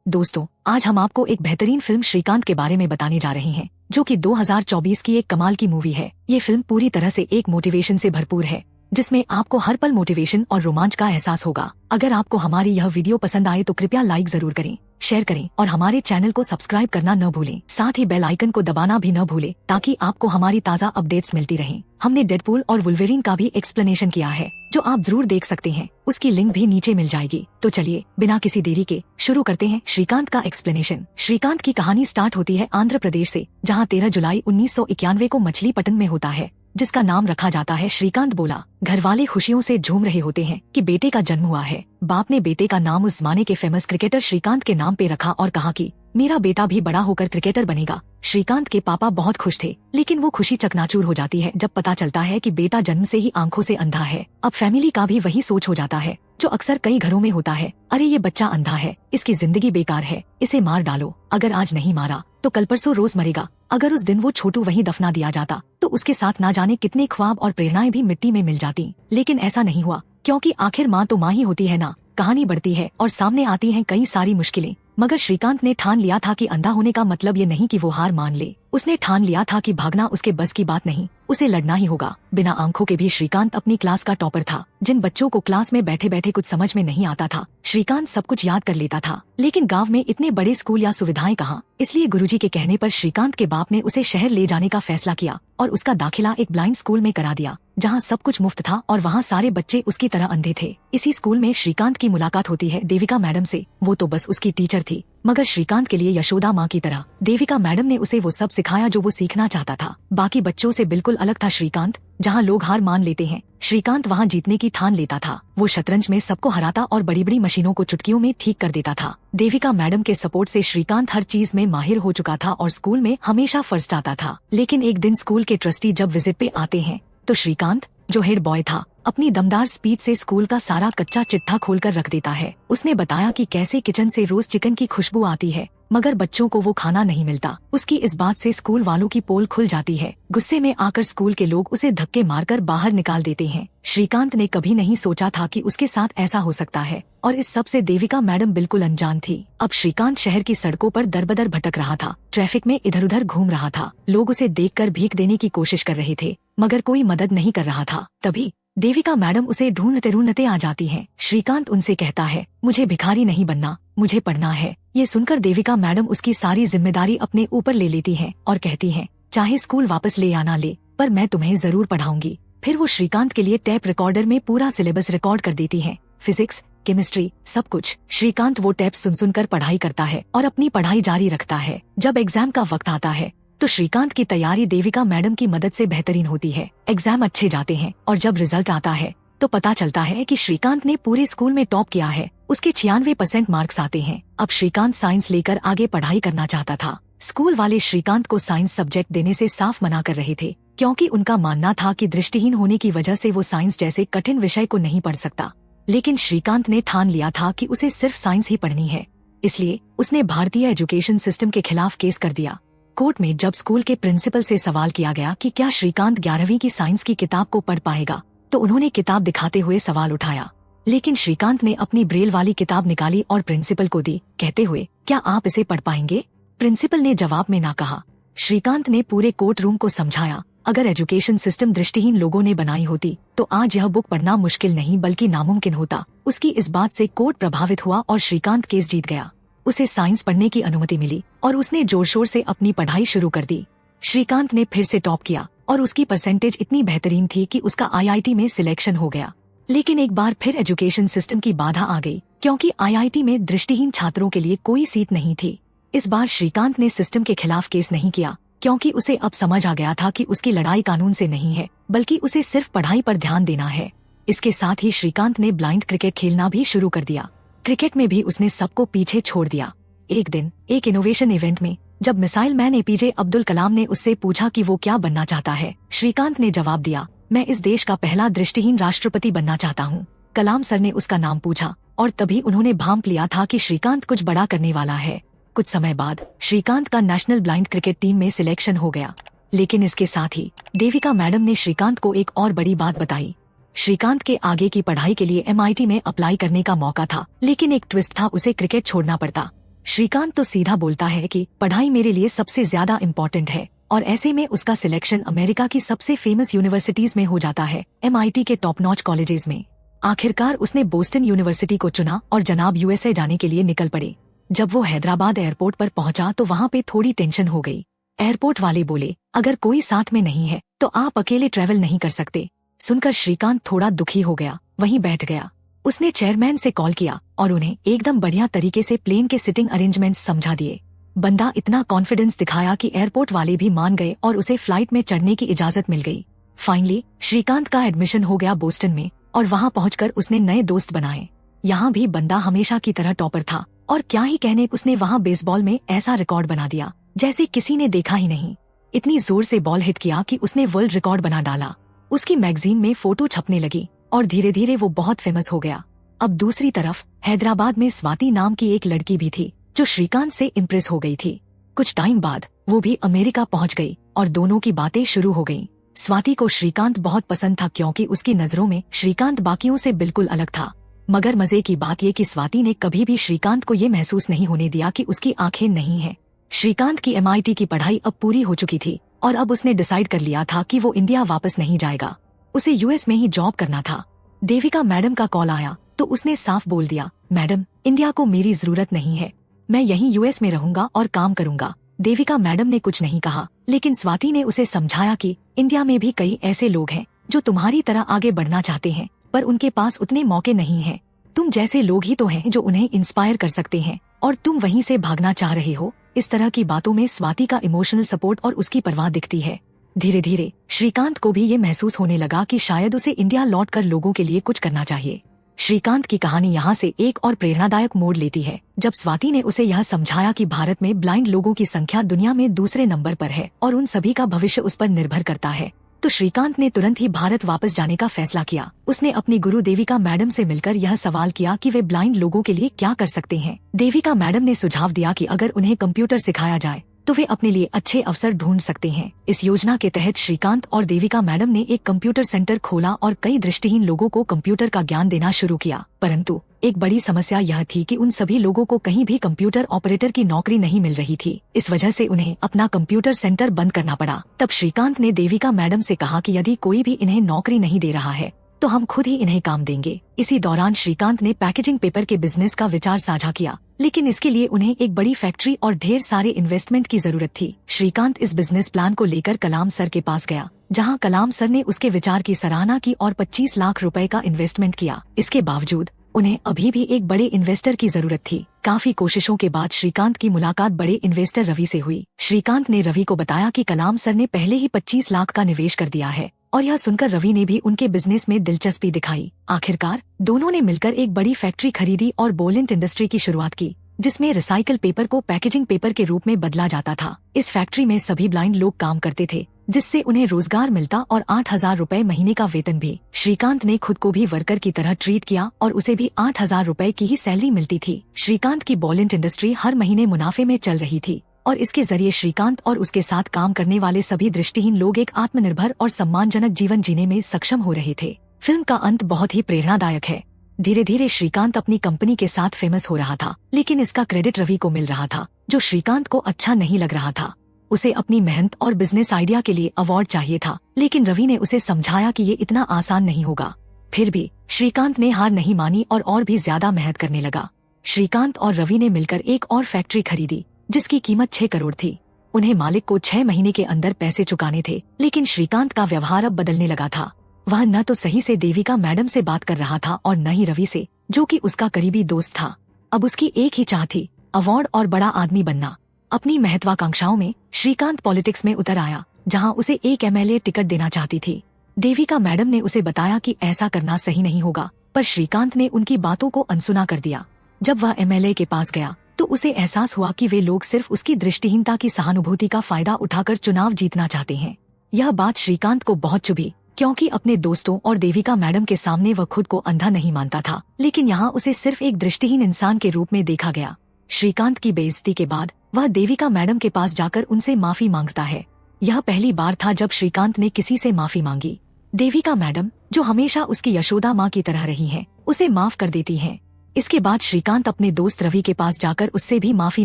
दोस्तों, आज हम आपको एक बेहतरीन फिल्म श्रीकांत के बारे में बताने जा रहे हैं, जो कि 2024 की एक कमाल की मूवी है। ये फिल्म पूरी तरह से एक मोटिवेशन से भरपूर है, जिसमें आपको हर पल मोटिवेशन और रोमांच का एहसास होगा। अगर आपको हमारी यह वीडियो पसंद आए तो कृपया लाइक जरूर करें, शेयर करें और हमारे चैनल को सब्सक्राइब करना न भूलें। साथ ही बेल आइकन को दबाना भी न भूलें, ताकि आपको हमारी ताज़ा अपडेट्स मिलती रहें। हमने डेडपूल और वुल्वरीन का भी एक्सप्लेनेशन किया है, जो आप जरूर देख सकते हैं। उसकी लिंक भी नीचे मिल जाएगी। तो चलिए बिना किसी देरी के शुरू करते हैं श्रीकांत का एक्सप्लेनेशन। श्रीकांत की कहानी स्टार्ट होती है आंध्र प्रदेश से, जहां 13 जुलाई 1991 को मछलीपट्टनम में होता है, जिसका नाम रखा जाता है श्रीकांत बोला। घर वाले खुशियों से झूम रहे होते हैं कि बेटे का जन्म हुआ है। बाप ने बेटे का नाम उस जमाने के फेमस क्रिकेटर श्रीकांत के नाम पे रखा और कहा कि मेरा बेटा भी बड़ा होकर क्रिकेटर बनेगा। श्रीकांत के पापा बहुत खुश थे, लेकिन वो खुशी चकनाचूर हो जाती है जब पता चलता है कि बेटा जन्म से ही आंखों से अंधा है। अब फैमिली का भी वही सोच हो जाता है जो अक्सर कई घरों में होता है, अरे ये बच्चा अंधा है, इसकी जिंदगी बेकार है, इसे मार डालो। अगर आज नहीं मारा तो कल परसों रोज मरेगा। अगर उस दिन वो छोटू वहीं दफना दिया जाता तो उसके साथ ना जाने कितने ख्वाब और प्रेरणाएं भी मिट्टी में मिल जाती। लेकिन ऐसा नहीं हुआ, क्योंकि आखिर माँ तो माँ ही होती है ना। कहानी बढ़ती है और सामने आती हैं कई सारी मुश्किलें, मगर श्रीकांत ने ठान लिया था कि अंधा होने का मतलब ये नहीं कि वो हार मान ले। उसने ठान लिया था कि भागना उसके बस की बात नहीं, उसे लड़ना ही होगा। बिना आंखों के भी श्रीकांत अपनी क्लास का टॉपर था। जिन बच्चों को क्लास में बैठे बैठे कुछ समझ में नहीं आता था, श्रीकांत सब कुछ याद कर लेता था। लेकिन गांव में इतने बड़े स्कूल या सुविधाएं कहाँ, इसलिए गुरुजी के कहने पर श्रीकांत के बाप ने उसे शहर ले जाने का फैसला किया और उसका दाखिला एक ब्लाइंड स्कूल में करा दिया, जहाँ सब कुछ मुफ्त था और वहाँ सारे बच्चे उसकी तरह अंधे थे। इसी स्कूल में श्रीकांत की मुलाकात होती है देविका मैडम से। वो तो बस उसकी टीचर थी, मगर श्रीकांत के लिए यशोदा माँ की तरह। देविका मैडम ने उसे वो सब सिखाया जो वो सीखना चाहता था। बाकी बच्चों से बिल्कुल अलग था श्रीकांत। जहाँ लोग हार मान लेते हैं, श्रीकांत वहाँ जीतने की ठान लेता था। वो शतरंज में सबको हराता और बड़ी बड़ी मशीनों को चुटकियों में ठीक कर देता था। देविका मैडम के सपोर्ट से श्रीकांत हर चीज में माहिर हो चुका था और स्कूल में हमेशा फर्स्ट आता था। लेकिन एक दिन स्कूल के ट्रस्टी जब विजिट पे आते हैं, तो श्रीकांत, जो हेड बॉय था, अपनी दमदार स्पीच से स्कूल का सारा कच्चा चिट्ठा खोलकर रख देता है। उसने बताया कि कैसे किचन से रोज चिकन की खुशबू आती है, मगर बच्चों को वो खाना नहीं मिलता। उसकी इस बात से स्कूल वालों की पोल खुल जाती है। गुस्से में आकर स्कूल के लोग उसे धक्के मारकर बाहर निकाल देते हैं। श्रीकांत ने कभी नहीं सोचा था कि उसके साथ ऐसा हो सकता है, और इस सब से देविका मैडम बिल्कुल अनजान थी। अब श्रीकांत शहर की सड़कों पर दरबदर भटक रहा था, ट्रैफिक में इधर उधर घूम रहा था। लोग उसे देखकर भीख देने की कोशिश कर रहे थे, मगर कोई मदद नहीं कर रहा था। तभी देविका मैडम उसे ढूंढते ढूंढते आ जाती हैं। श्रीकांत उनसे कहता है, मुझे भिखारी नहीं बनना, मुझे पढ़ना है। ये सुनकर देविका मैडम उसकी सारी जिम्मेदारी अपने ऊपर ले लेती हैं और कहती हैं, चाहे स्कूल वापस ले आना ले, पर मैं तुम्हें जरूर पढ़ाऊंगी। फिर वो श्रीकांत के लिए टेप रिकॉर्डर में पूरा सिलेबस रिकॉर्ड कर देती हैं, फिजिक्स, केमिस्ट्री, सब कुछ। श्रीकांत वो टेप सुन सुनकर पढ़ाई करता है और अपनी पढ़ाई जारी रखता है। जब एग्जाम का वक्त आता है तो श्रीकांत की तैयारी देविका मैडम की मदद से बेहतरीन होती है। एग्जाम अच्छे जाते हैं और जब रिजल्ट आता है तो पता चलता है कि श्रीकांत ने पूरे स्कूल में टॉप किया है। उसके 96% मार्क्स आते हैं। अब श्रीकांत साइंस लेकर आगे पढ़ाई करना चाहता था। स्कूल वाले श्रीकांत को साइंस सब्जेक्ट देने से साफ मना कर रहे थे, क्योंकि उनका मानना था कि दृष्टिहीन होने की वजह से वो साइंस जैसे कठिन विषय को नहीं पढ़ सकता। लेकिन श्रीकांत ने ठान लिया था कि उसे सिर्फ साइंस ही पढ़नी है, इसलिए उसने भारतीय एजुकेशन सिस्टम के खिलाफ केस कर दिया। कोर्ट में जब स्कूल के प्रिंसिपल से सवाल किया गया कि क्या श्रीकांत 11वीं की साइंस की किताब को पढ़ पाएगा, तो उन्होंने किताब दिखाते हुए सवाल उठाया। लेकिन श्रीकांत ने अपनी ब्रेल वाली किताब निकाली और प्रिंसिपल को दी, कहते हुए, क्या आप इसे पढ़ पाएंगे? प्रिंसिपल ने जवाब में ना कहा। श्रीकांत ने पूरे कोर्ट रूम को समझाया, अगर एजुकेशन सिस्टम दृष्टिहीन लोगों ने बनाई होती तो आज यह बुक पढ़ना मुश्किल नहीं बल्कि नामुमकिन होता। उसकी इस बात से कोर्ट प्रभावित हुआ और श्रीकांत केस जीत गया। उसे साइंस पढ़ने की अनुमति मिली और उसने जोर शोर से अपनी पढ़ाई शुरू कर दी। श्रीकांत ने फिर से टॉप किया और उसकी परसेंटेज इतनी बेहतरीन थी कि उसका आईआईटी में सिलेक्शन हो गया। लेकिन एक बार फिर एजुकेशन सिस्टम की बाधा आ गई, क्योंकि आईआईटी में दृष्टिहीन छात्रों के लिए कोई सीट नहीं थी। इस बार श्रीकांत ने सिस्टम के खिलाफ केस नहीं किया, क्योंकि उसे अब समझ आ गया था कि उसकी लड़ाई कानून से नहीं है, बल्कि उसे सिर्फ पढ़ाई पर ध्यान देना है। इसके साथ ही श्रीकांत ने ब्लाइंड क्रिकेट खेलना भी शुरू कर दिया। क्रिकेट में भी उसने सबको पीछे छोड़ दिया। एक दिन एक इनोवेशन इवेंट में जब missile man APJ Abdul Kalam ने उससे पूछा कि वो क्या बनना चाहता है, श्रीकांत ने जवाब दिया, मैं इस देश का पहला दृष्टिहीन राष्ट्रपति बनना चाहता हूँ। कलाम सर ने उसका नाम पूछा और तभी उन्होंने भांप लिया था कि श्रीकांत कुछ बड़ा करने वाला है। कुछ समय बाद श्रीकांत का नेशनल ब्लाइंड क्रिकेट टीम में सिलेक्शन हो गया। लेकिन इसके साथ ही देविका मैडम ने श्रीकांत को एक और बड़ी बात बताई। श्रीकांत के आगे की पढ़ाई के लिए MIT में अप्लाई करने का मौका था, लेकिन एक ट्विस्ट था, उसे क्रिकेट छोड़ना पड़ता। श्रीकांत तो सीधा बोलता है कि पढ़ाई मेरे लिए सबसे ज्यादा इम्पोर्टेंट है, और ऐसे में उसका सिलेक्शन अमेरिका की सबसे फेमस यूनिवर्सिटीज में हो जाता है, MIT के टॉप नॉच कॉलेजेस में। आखिरकार उसने बोस्टन यूनिवर्सिटी को चुना और जनाब USA जाने के लिए निकल पड़े। जब वो हैदराबाद एयरपोर्ट पर पहुंचा तो वहाँ पे थोड़ी टेंशन हो गई। एयरपोर्ट वाले बोले, अगर कोई साथ में नहीं है तो आप अकेले ट्रेवल नहीं कर सकते। सुनकर श्रीकांत थोड़ा दुखी हो गया, वहीं बैठ गया। उसने चेयरमैन से कॉल किया और उन्हें एकदम बढ़िया तरीके से प्लेन के सिटिंग अरेंजमेंट्स समझा दिए। बंदा इतना कॉन्फिडेंस दिखाया कि एयरपोर्ट वाले भी मान गए और उसे फ्लाइट में चढ़ने की इजाजत मिल गई। फाइनली श्रीकांत का एडमिशन हो गया बोस्टन में, और वहाँ पहुंचकर उसने नए दोस्त बनाए। यहाँ भी बंदा हमेशा की तरह टॉपर था, और क्या ही कहने, उसने वहाँ बेसबॉल में ऐसा रिकॉर्ड बना दिया जैसे किसी ने देखा ही नहीं। इतनी जोर से बॉल हिट किया कि उसने वर्ल्ड रिकॉर्ड बना डाला। उसकी मैगजीन में फोटो छपने लगी और धीरे धीरे वो बहुत फेमस हो गया। अब दूसरी तरफ हैदराबाद में स्वाति नाम की एक लड़की भी थी जो श्रीकांत से इम्प्रेस हो गई थी। कुछ टाइम बाद वो भी अमेरिका पहुंच गई और दोनों की बातें शुरू हो गईं। स्वाति को श्रीकांत बहुत पसंद था क्योंकि उसकी नजरों में श्रीकांत बाकियों से बिल्कुल अलग था। मगर मजे की बात ये कि स्वाति ने कभी भी श्रीकांत को ये महसूस नहीं होने दिया कि उसकी आंखें नहीं हैं। श्रीकांत की MIT की पढ़ाई अब पूरी हो चुकी थी और अब उसने डिसाइड कर लिया था कि वो इंडिया वापस नहीं जाएगा, उसे US में ही जॉब करना था। देविका मैडम का कॉल आया तो उसने साफ बोल दिया, मैडम इंडिया को मेरी जरूरत नहीं है, मैं यहीं US में रहूंगा और काम करूंगा। देविका मैडम ने कुछ नहीं कहा, लेकिन स्वाति ने उसे समझाया कि इंडिया में भी कई ऐसे लोग हैं जो तुम्हारी तरह आगे बढ़ना चाहते हैं, पर उनके पास उतने मौके नहीं हैं। तुम जैसे लोग ही तो हैं जो उन्हें इंस्पायर कर सकते हैं, और तुम वहीं से भागना चाह रहे हो। इस तरह की बातों में स्वाति का इमोशनल सपोर्ट और उसकी परवाह दिखती है। धीरे धीरे श्रीकांत को भी ये महसूस होने लगा कि शायद उसे इंडिया लौटकर लोगों के लिए कुछ करना चाहिए। श्रीकांत की कहानी यहाँ से एक और प्रेरणादायक मोड़ लेती है जब स्वाति ने उसे यह समझाया कि भारत में ब्लाइंड लोगों की संख्या दुनिया में दूसरे नंबर पर है और उन सभी का भविष्य उस पर निर्भर करता है। तो श्रीकांत ने तुरंत ही भारत वापस जाने का फैसला किया। उसने अपनी गुरु देविका मैडम से मिलकर यह सवाल किया कि वे ब्लाइंड लोगों के लिए क्या कर सकते हैं। देविका मैडम ने सुझाव दिया कि अगर उन्हें कंप्यूटर सिखाया जाए तो वे अपने लिए अच्छे अवसर ढूंढ सकते हैं। इस योजना के तहत श्रीकांत और देविका मैडम ने एक कंप्यूटर सेंटर खोला और कई दृष्टिहीन लोगों को कंप्यूटर का ज्ञान देना शुरू किया। परंतु एक बड़ी समस्या यह थी कि उन सभी लोगों को कहीं भी कंप्यूटर ऑपरेटर की नौकरी नहीं मिल रही थी। इस वजह से उन्हें अपना कंप्यूटर सेंटर बंद करना पड़ा। तब श्रीकांत ने देविका मैडम से कहा कि यदि कोई भी इन्हें नौकरी नहीं दे रहा है तो हम खुद ही इन्हें काम देंगे। इसी दौरान श्रीकांत ने पैकेजिंग पेपर के बिजनेस का विचार साझा किया, लेकिन इसके लिए उन्हें एक बड़ी फैक्ट्री और ढेर सारे इन्वेस्टमेंट की जरूरत थी। श्रीकांत इस बिजनेस प्लान को लेकर कलाम सर के पास गया, जहां कलाम सर ने उसके विचार की सराहना की और 25 लाख रुपए का इन्वेस्टमेंट किया। इसके बावजूद उन्हें अभी भी एक बड़े इन्वेस्टर की जरूरत थी। काफी कोशिशों के बाद श्रीकांत की मुलाकात बड़े इन्वेस्टर रवि से हुई। श्रीकांत ने रवि को बताया कि कलाम सर ने पहले ही 25 लाख का निवेश कर दिया है, और यह सुनकर रवि ने भी उनके बिजनेस में दिलचस्पी दिखाई। आखिरकार दोनों ने मिलकर एक बड़ी फैक्ट्री खरीदी और बोलेंट इंडस्ट्री की शुरुआत की, जिसमें रिसाइकल पेपर को पैकेजिंग पेपर के रूप में बदला जाता था। इस फैक्ट्री में सभी ब्लाइंड लोग काम करते थे, जिससे उन्हें रोजगार मिलता और 8,000 रुपए महीने का वेतन भी। श्रीकांत ने खुद को भी वर्कर की तरह ट्रीट किया और उसे भी 8,000 रुपए की ही सैलरी मिलती थी। श्रीकांत की बोलेंट इंडस्ट्री हर महीने मुनाफे में चल रही थी, और इसके जरिए श्रीकांत और उसके साथ काम करने वाले सभी दृष्टिहीन लोग एक आत्मनिर्भर और सम्मानजनक जीवन जीने में सक्षम हो रहे थे। फिल्म का अंत बहुत ही प्रेरणादायक है। धीरे धीरे श्रीकांत अपनी कंपनी के साथ फेमस हो रहा था, लेकिन इसका क्रेडिट रवि को मिल रहा था, जो श्रीकांत को अच्छा नहीं लग रहा था। उसे अपनी मेहनत और बिजनेस आइडिया के लिए अवार्ड चाहिए था, लेकिन रवि ने उसे समझाया कि ये इतना आसान नहीं होगा। फिर भी श्रीकांत ने हार नहीं मानी और भी ज्यादा मेहनत करने लगा। श्रीकांत और रवि ने मिलकर एक और फैक्ट्री खरीदी, जिसकी कीमत 6 करोड़ थी। उन्हें मालिक को 6 महीने के अंदर पैसे चुकाने थे, लेकिन श्रीकांत का व्यवहार अब बदलने लगा था। वह न तो सही से देविका मैडम से बात कर रहा था और न ही रवि से, जो कि उसका करीबी दोस्त था। अब उसकी एक ही चाह थी, अवार्ड और बड़ा आदमी बनना। अपनी महत्वाकांक्षाओं में श्रीकांत पॉलिटिक्स में उतर आया, जहां उसे एक MLA टिकट देना चाहती थी। देविका मैडम ने उसे बताया कि ऐसा करना सही नहीं होगा, पर श्रीकांत ने उनकी बातों को अनसुना कर दिया। जब वह MLA के पास गया तो उसे एहसास हुआ कि वे लोग सिर्फ उसकी दृष्टिहीनता की सहानुभूति का फायदा उठाकर चुनाव जीतना चाहते हैं। यह बात श्रीकांत को बहुत चुभी, क्योंकि अपने दोस्तों और देविका मैडम के सामने वह खुद को अंधा नहीं मानता था, लेकिन यहाँ उसे सिर्फ एक दृष्टिहीन इंसान के रूप में देखा गया। श्रीकांत की बेइज्जती के बाद वह देविका मैडम के पास जाकर उनसे माफी मांगता है। यह पहली बार था जब श्रीकांत ने किसी से माफी मांगी। देविका मैडम, जो हमेशा उसकी यशोदा माँ की तरह रही हैं, उसे माफ कर देती हैं। इसके बाद श्रीकांत अपने दोस्त रवि के पास जाकर उससे भी माफी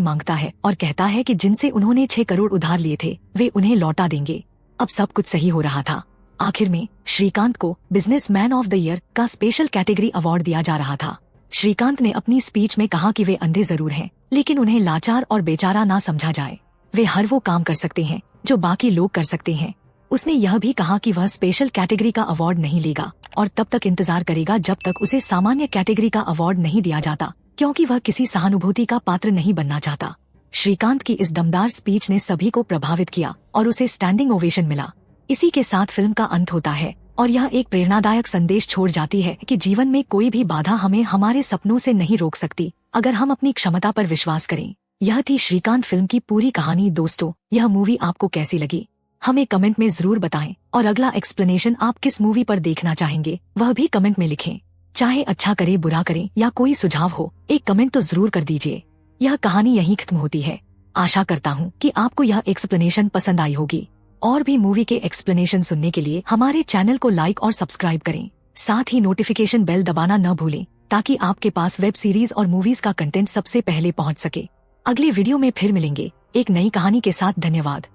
मांगता है और कहता है कि जिनसे उन्होंने 6 करोड़ उधार लिए थे वे उन्हें लौटा देंगे। अब सब कुछ सही हो रहा था। आखिर में श्रीकांत को बिजनेसमैन ऑफ द ईयर का स्पेशल कैटेगरी अवार्ड दिया जा रहा था। श्रीकांत ने अपनी स्पीच में कहा कि वे अंधे जरूर हैं, लेकिन उन्हें लाचार और बेचारा ना समझा जाए। वे हर वो काम कर सकते हैं जो बाकी लोग कर सकते हैं। उसने यह भी कहा कि वह स्पेशल कैटेगरी का अवार्ड नहीं लेगा और तब तक इंतजार करेगा जब तक उसे सामान्य कैटेगरी का अवार्ड नहीं दिया जाता, क्योंकि वह किसी सहानुभूति का पात्र नहीं बनना चाहता। श्रीकांत की इस दमदार स्पीच ने सभी को प्रभावित किया और उसे स्टैंडिंग ओवेशन मिला। इसी के साथ फिल्म का अंत होता है और यह एक प्रेरणादायक संदेश छोड़ जाती है कि जीवन में कोई भी बाधा हमें हमारे सपनों से नहीं रोक सकती, अगर हम अपनी क्षमता पर विश्वास करें। यह थी श्रीकांत फिल्म की पूरी कहानी। दोस्तों, यह मूवी आपको कैसी लगी हमें कमेंट में जरूर बताएं और अगला एक्सप्लेनेशन आप किस मूवी पर देखना चाहेंगे वह भी कमेंट में लिखें। चाहे अच्छा करे बुरा करें या कोई सुझाव हो, एक कमेंट तो जरूर कर दीजिए। यह कहानी यहीं खत्म होती है। आशा करता हूँ कि आपको यह एक्सप्लेनेशन पसंद आई होगी। और भी मूवी के एक्सप्लेनेशन सुनने के लिए हमारे चैनल को लाइक और सब्सक्राइब करें। साथ ही नोटिफिकेशन बेल दबाना न भूलें ताकि आपके पास वेब सीरीज और मूवीज का कंटेंट सबसे पहले पहुंच सके। अगले वीडियो में फिर मिलेंगे एक नई कहानी के साथ। धन्यवाद।